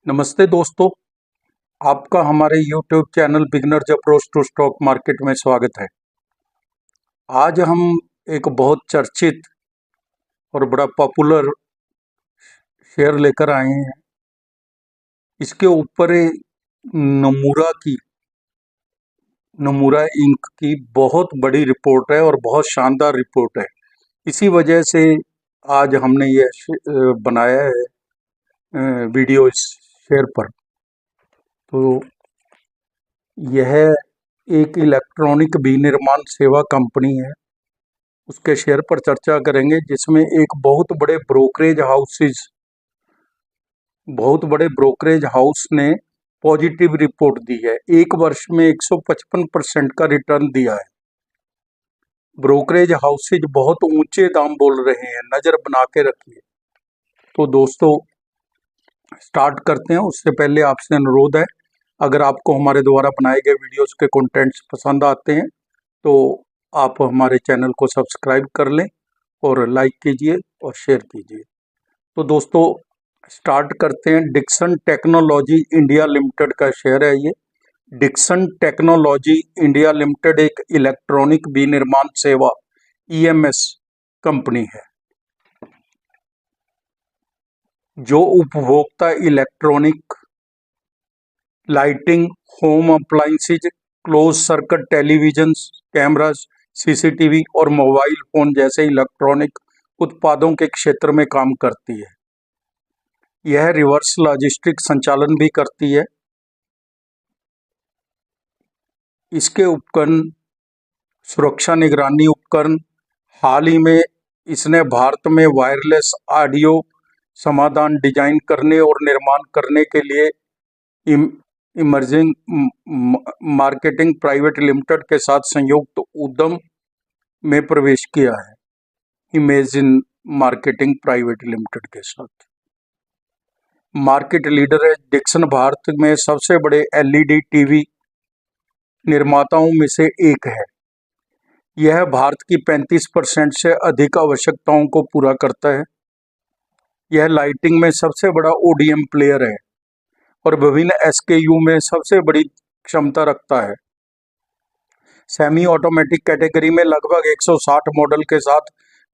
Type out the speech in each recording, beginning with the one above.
नमस्ते दोस्तों, आपका हमारे YouTube channel beginners approach to stock market में स्वागत है। आज हम एक बहुत चर्चित और बड़ा पॉपुलर शेयर लेकर आए हैं। इसके ऊपर नमूरा इंक की बहुत बड़ी रिपोर्ट है और बहुत शानदार रिपोर्ट है। इसी वजह से आज हमने ये बनाया है वीडियो इस शेयर पर। तो यह एक इलेक्ट्रॉनिक विनिर्माण सेवा कंपनी है, उसके शेयर पर चर्चा करेंगे, जिसमें एक बहुत बड़े ब्रोकरेज हाउस ने पॉजिटिव रिपोर्ट दी है। एक वर्ष में 155% का रिटर्न दिया है। ब्रोकरेज हाउसेज बहुत ऊंचे दाम बोल रहे हैं, नजर बना के रखिए। तो दोस्तों स्टार्ट करते हैं। उससे पहले आपसे अनुरोध है, अगर आपको हमारे द्वारा बनाए गए वीडियोस के कंटेंट्स पसंद आते हैं तो आप हमारे चैनल को सब्सक्राइब कर लें और लाइक कीजिए और शेयर कीजिए। तो दोस्तों स्टार्ट करते हैं। डिक्सन टेक्नोलॉजी इंडिया लिमिटेड का शेयर है ये। डिक्सन टेक्नोलॉजी इंडिया लिमिटेड एक इलेक्ट्रॉनिक विनिर्माण सेवा EMS कंपनी है, जो उपभोक्ता electronic, lighting, home appliances, close circuit television, cameras, CCTV और मोबाइल फोन जैसे इलेक्ट्रॉनिक उत्पादों के क्षेत्र में काम करती है। यह रिवर्स लॉजिस्टिक संचालन भी करती है। इसके उपकरण, सुरक्षा निगरानी उपकरण, हाल ही में इसने भारत में वायरलेस ऑडियो समाधान डिजाइन करने और निर्माण करने के लिए इमर्जिंग मार्केटिंग प्राइवेट लिमिटेड के साथ संयुक्त उद्यम में प्रवेश किया है। इमेजिन मार्केटिंग प्राइवेट लिमिटेड के साथ मार्केट लीडर है। डिक्सन भारत में सबसे बड़े LED TV निर्माताओं में से एक है। यह भारत की 35% से अधिक आवश्यकताओं को पूरा करता है। यह लाइटिंग में सबसे बड़ा ODM प्लेयर है और विभिन्न SKU में सबसे बड़ी क्षमता रखता है। सेमी ऑटोमेटिक कैटेगरी में लगभग 160 मॉडल के साथ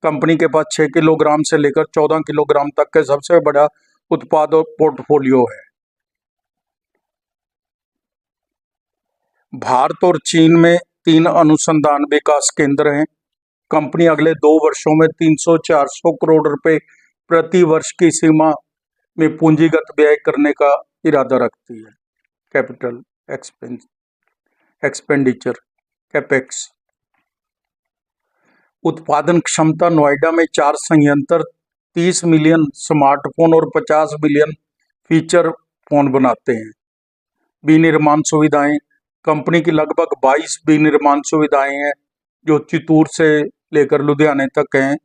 कंपनी के पास 6 किलोग्राम से लेकर 14 किलोग्राम तक के सबसे बड़ा उत्पाद और पोर्टफोलियो है। भारत और चीन में 3 अनुसंधान विकास केंद्र हैं। कंपनी अगले 2 वर्षों में 300-400 करोड़ रुपए प्रति वर्ष की सीमा में पूंजीगत व्यय करने का इरादा रखती है। Capital expenditure capex. उत्पादन क्षमता, नोएडा में 4 संयंत्र 30 मिलियन स्मार्टफोन और 50 मिलियन फीचर फोन बनाते हैं। विनिर्माण सुविधाएं, कंपनी की लगभग 22 विनिर्माण सुविधाएं हैं, जो चितूर से लेकर लुधियाने तक हैं।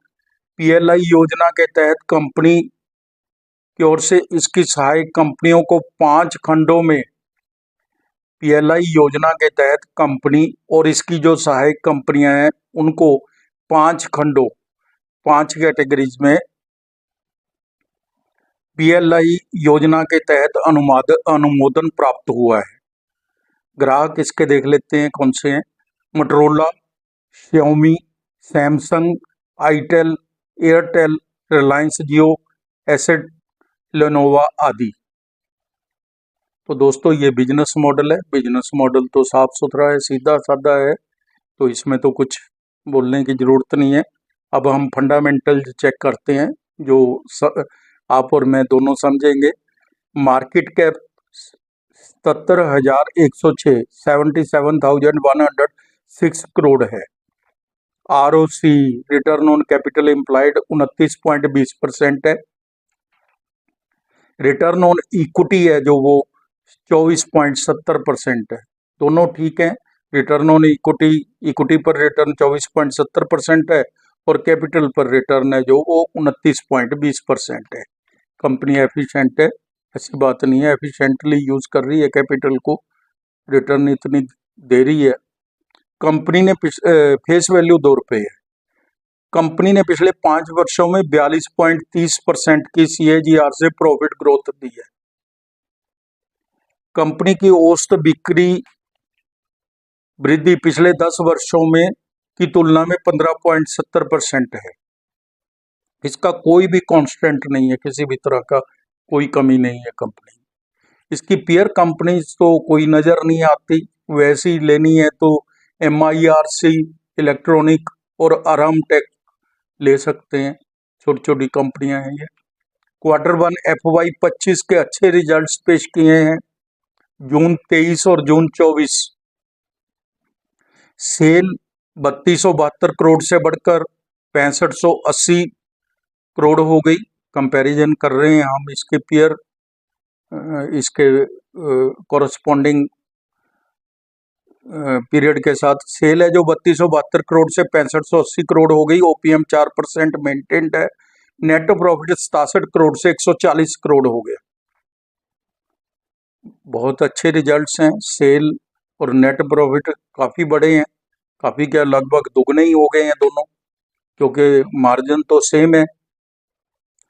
PLI योजना के तहत कंपनी की ओर से इसकी सहायक कंपनियों को 5 खंडों में, PLI योजना के तहत कंपनी और इसकी जो सहायक कंपनियां हैं उनको 5 खंडों, 5 कैटेगरीज में PLI योजना के तहत अनुमोदन प्राप्त हुआ है। ग्राहक इसके देख लेते हैं कौन से हैं। Motorola, Xiaomi, Samsung, itel, Airtel, Reliance Jio, एसेट, लेनोवा आदि। तो दोस्तों ये बिजनेस मॉडल है। बिजनेस मॉडल तो साफ सुथरा है, सीधा साधा है, तो इसमें तो कुछ बोलने की जरूरत नहीं है। अब हम फंडामेंटल चेक करते हैं, जो आप और मैं दोनों समझेंगे। मार्केट कैप 77,106 77,106 करोड़ है। ROC return on capital employed 29.20% है। रिटर्न ऑन इक्विटी है जो वो 24.70% है। दोनों ठीक है। रिटर्न ऑन इक्विटी पर रिटर्न 24.70% है और कैपिटल पर रिटर्न है जो वो 29.20% है। कंपनी एफिशिएंट है, ऐसी बात नहीं है, एफिशिएंटली यूज कर रही है कैपिटल को, रिटर्न इतनी दे रही है। कंपनी ने फेस वैल्यू 2 रुपये है। कंपनी ने पिछले 5 वर्षों में 42.30% की CAGR से प्रॉफिट ग्रोथ दी है। कंपनी की औसत बिक्री वृद्धि पिछले 10 वर्षों में की तुलना में 15.70% है। इसका कोई भी कांस्टेंट नहीं है, किसी भी तरह का कोई कमी नहीं है कंपनी। इसकी पीयर कंपनीज तो कोई नज़र नहीं आती, वैसी लेनी है तो MIRC इलेक्ट्रॉनिक और आराम टेक ले सकते हैं, छोटी छोटी कंपनियां हैं ये। Q1 FY25 के अच्छे रिजल्ट्स पेश किए हैं। जून 23 और जून 24 सेल 3272 करोड़ से बढ़कर 6580 करोड़ हो गई। कंपैरिजन कर रहे हैं हम इसके पीयर इसके कॉरस्पॉन्डिंग पीरियड के साथ। सेल है जो 3272 करोड़ से 6580 करोड़ हो गई। OPM 4% मेंटेन्ड है। नेट प्रॉफिट 67 करोड़ से 140 करोड़ हो गया। बहुत अच्छे रिजल्ट्स हैं। सेल और नेट प्रॉफिट काफ़ी बड़े हैं, काफ़ी क्या लगभग दुगने ही हो गए हैं दोनों, क्योंकि मार्जिन तो सेम है।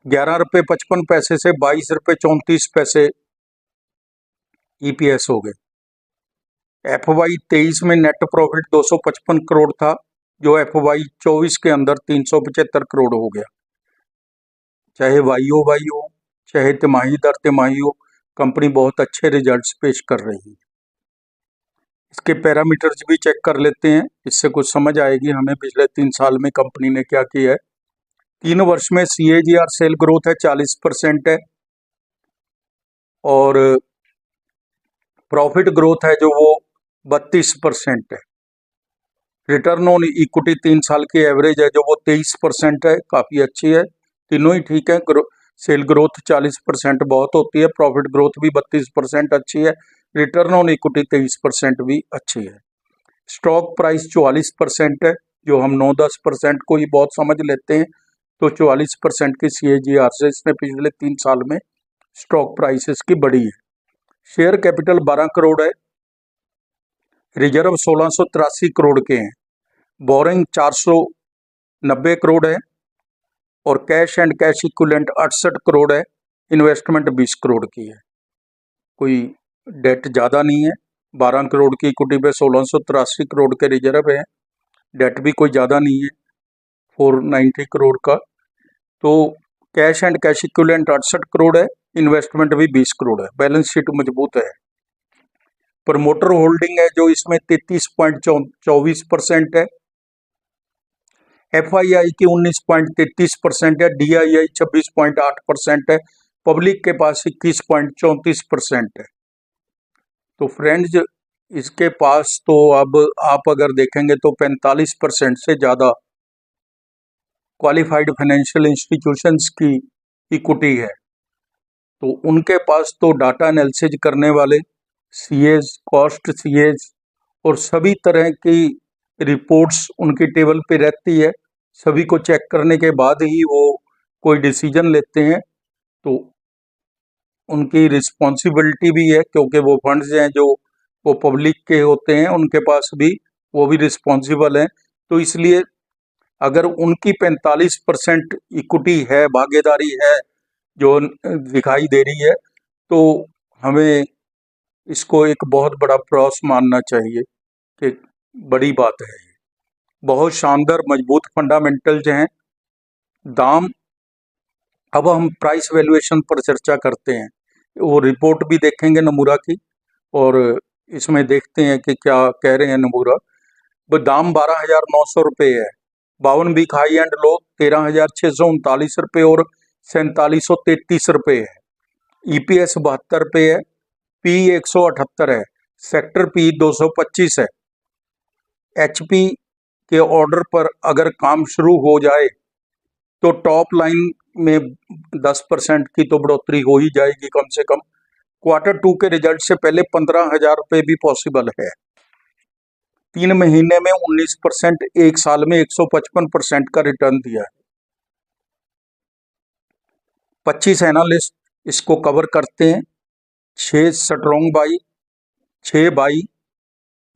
11 रुपये 55 पैसे से 22 रुपये 34 पैसे EPS हो गए। FY23 में नेट प्रॉफिट 255 करोड़ था, जो FY24 के अंदर 375 करोड़ हो गया। चाहे YOY हो, चाहे तिमाही दर तिमाही हो, कंपनी बहुत अच्छे रिजल्ट्स पेश कर रही है। इसके पैरामीटर्स भी चेक कर लेते हैं, इससे कुछ समझ आएगी हमें पिछले 3 साल में कंपनी ने क्या किया है। 3 वर्ष में CAGR सेल ग्रोथ है 40% है, और प्रॉफिट ग्रोथ है जो वो 32% है। रिटर्न ऑन इक्विटी 3 साल की एवरेज है जो वो 23% है, काफ़ी अच्छी है। तीनों ही ठीक है। सेल ग्रोथ 40% बहुत होती है, प्रॉफिट ग्रोथ भी 32% अच्छी है, रिटर्न ऑन इक्विटी 23% भी अच्छी है। स्टॉक प्राइस 44% है, जो हम 9-10% को ही बहुत समझ लेते हैं, तो 44% की CAGR से इसने पिछले 3 साल में स्टॉक प्राइस इसकी बढ़ी है। शेयर कैपिटल 12 करोड़ है, रिजर्व 1683 करोड़ के हैं, बोरिंग 490 करोड़ है, और cash and cash equivalent 68 crore है, इन्वेस्टमेंट 20 करोड़ की है। कोई डेट ज़्यादा नहीं है। 12 करोड़ की इक्विटी पे 1683 करोड़ के रिजर्व है, डेट भी कोई ज़्यादा नहीं है 490 करोड़ का। तो cash and cash equivalent 68 crore है, इन्वेस्टमेंट भी 20 करोड़ है, बैलेंस शीट मजबूत है। प्रमोटर होल्डिंग है जो इसमें 33.24% है, FII की 19.33% है, DII 26.8% है, पब्लिक के पास 21.34% है। तो फ्रेंड्स, इसके पास तो अब आप अगर देखेंगे तो 45% से ज़्यादा क्वालिफाइड फाइनेंशियल इंस्टीट्यूशंस की इक्विटी है। तो उनके पास तो डाटा एनालिसिस करने वाले CAs, कॉस्ट CAs और सभी तरह की रिपोर्ट्स उनकी टेबल पे रहती है। सभी को चेक करने के बाद ही वो कोई डिसीजन लेते हैं। तो उनकी रिस्पॉन्सिबिलिटी भी है, क्योंकि वो फंड्स हैं जो वो पब्लिक के होते हैं, उनके पास भी वो भी रिस्पॉन्सिबल हैं। तो इसलिए अगर उनकी 45% इक्विटी है, भागीदारी है जो दिखाई दे रही है, तो हमें इसको एक बहुत बड़ा प्रॉस मानना चाहिए कि बड़ी बात है। बहुत शानदार मजबूत फंडामेंटल्स हैं। दाम, अब हम प्राइस वैल्यूएशन पर चर्चा करते हैं। वो रिपोर्ट भी देखेंगे नमूरा की, और इसमें देखते हैं कि क्या कह रहे हैं नमूरा। वो दाम 12,900 रुपये है, 52 वीक हाई एंड लो 13,639 रुपये और 4733 रुपये है। EPS 72 रुपये है, P 178 है, सेक्टर P 225 है। HP के ऑर्डर पर अगर काम शुरू हो जाए तो टॉप लाइन में 10% की तो बढ़ोतरी हो ही जाएगी कम से कम। Q2 के रिजल्ट से पहले 15,000 रुपये भी पॉसिबल है। 3 महीने में 19%, एक साल में 155% का रिटर्न दिया है। 25 एनालिस्ट इसको कवर करते हैं, 6 स्ट्रॉन्ग बाई, 6 बाई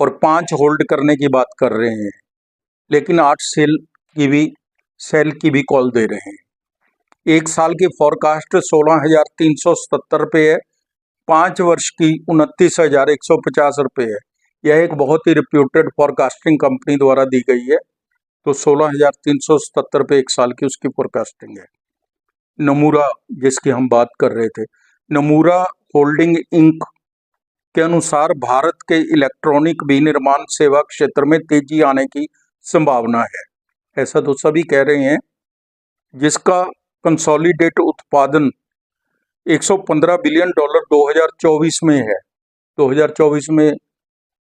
और 5 होल्ड करने की बात कर रहे हैं, लेकिन 8 सेल की भी कॉल दे रहे हैं। एक साल की फॉरकास्ट 16,377 रुपये है, 5 वर्ष की 29,150 रुपये है। यह एक बहुत ही रिप्यूटेड फोरकास्टिंग कंपनी द्वारा दी गई है। तो 16,377 रुपये 1 साल की उसकी फोरकास्टिंग है। नमूरा, जिसकी हम बात कर रहे थे, नमूरा होल्डिंग इंक के अनुसार भारत के इलेक्ट्रॉनिक विनिर्माण सेवा क्षेत्र में तेजी आने की संभावना है। ऐसा तो सभी कह रहे हैं, जिसका कंसोलिडेट उत्पादन $115 बिलियन 2024 में है। 2024 में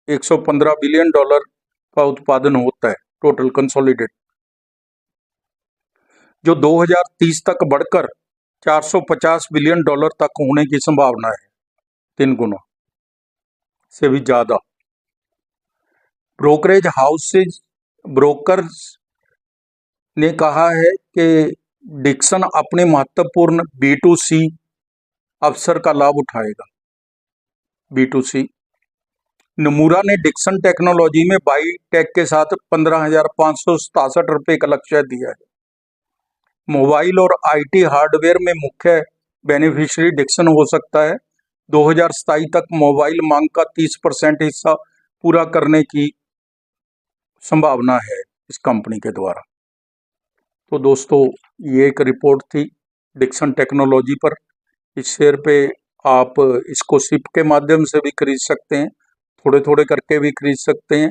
$115 बिलियन का उत्पादन होता है टोटल कंसोलिडेट, जो 2030 तक बढ़कर $450 बिलियन तक होने की संभावना है, 3 गुना से भी ज्यादा। ब्रोकरेज हाउसेज ब्रोकर्स ने कहा है कि डिक्सन अपने महत्वपूर्ण B2C अवसर का लाभ उठाएगा। B2C, नमूरा ने डिक्सन टेक्नोलॉजी में बाईटेक के साथ 15,567 रुपये का लक्ष्य दिया है। मोबाइल और IT हार्डवेयर में मुख्य बेनिफिशियरी डिक्सन हो सकता है। 2027 तक मोबाइल मांग का 30% हिस्सा पूरा करने की संभावना है इस कंपनी के द्वारा। तो दोस्तों, ये एक रिपोर्ट थी डिक्सन टेक्नोलॉजी पर। इस शेयर पे आप इसको सिप के माध्यम से भी खरीद सकते हैं, थोड़े थोड़े करके भी खरीद सकते हैं,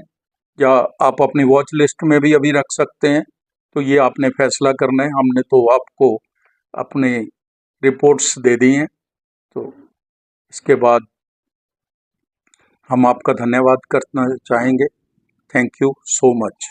या आप अपनी वॉच लिस्ट में भी अभी रख सकते हैं। तो ये आपने फैसला करना है। हमने तो आपको अपने रिपोर्ट्स दे दी हैं, तो इसके बाद हम आपका धन्यवाद करना चाहेंगे। Thank you so much.